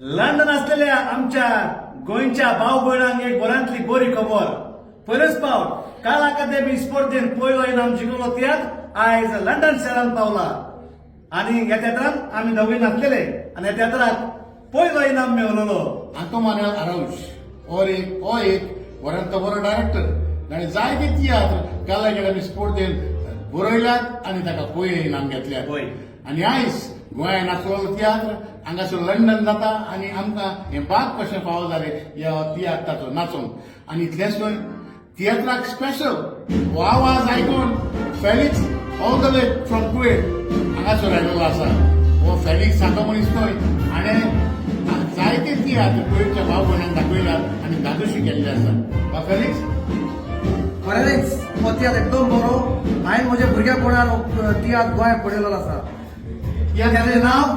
London असलेल्या आमच्या गोंयच्या भाव भयणांक एक बऱ्यांतली बरी खबर. पयलेच फावट काल अकादेमी स्पर्धेन पयलो इनाम जिखलो तियात्र आयज लंडन शहरान पावला आणि ह्या तियात्रांत आमी दोगूय नाचलेले आणि ह्या तियात्राक पयलो इनाम मेळयलो. Tiatr Araujo हो एक वरांतलो बरो डायरेक्टर. ताणें जायते तियात्र काल अकादेमी स्पर्धेन बरयल्यात आनी ताका पयले इनाम घेतल्यात. होय. आनी आयज गोंयांत नाचलो तियात्र हांगासर लंडन जाता आनी आमकां हें बाग कशें फावो जालें ह्या तियात्राचो नाचून. आनी इतलेंच न्हय, तियात्राक स्पेशल हो आवाज आयकून Felix all the way from Kuwait हांगासर आयिल्लो आसा. हो फेलिक्स सादो मनीस न्हय, हाणें जायते तियात्र कुवेटच्या भाव भयणांक दाखयल्यात आनी दादोशी केल्ले आसा. फेलिक्स खरेंच हो तियात्र एकदम बरो. हांवें म्हज्या भुरग्यापणान तियात्र गोंयांत पळयलो आसा. ह्या तियात्राचें नांव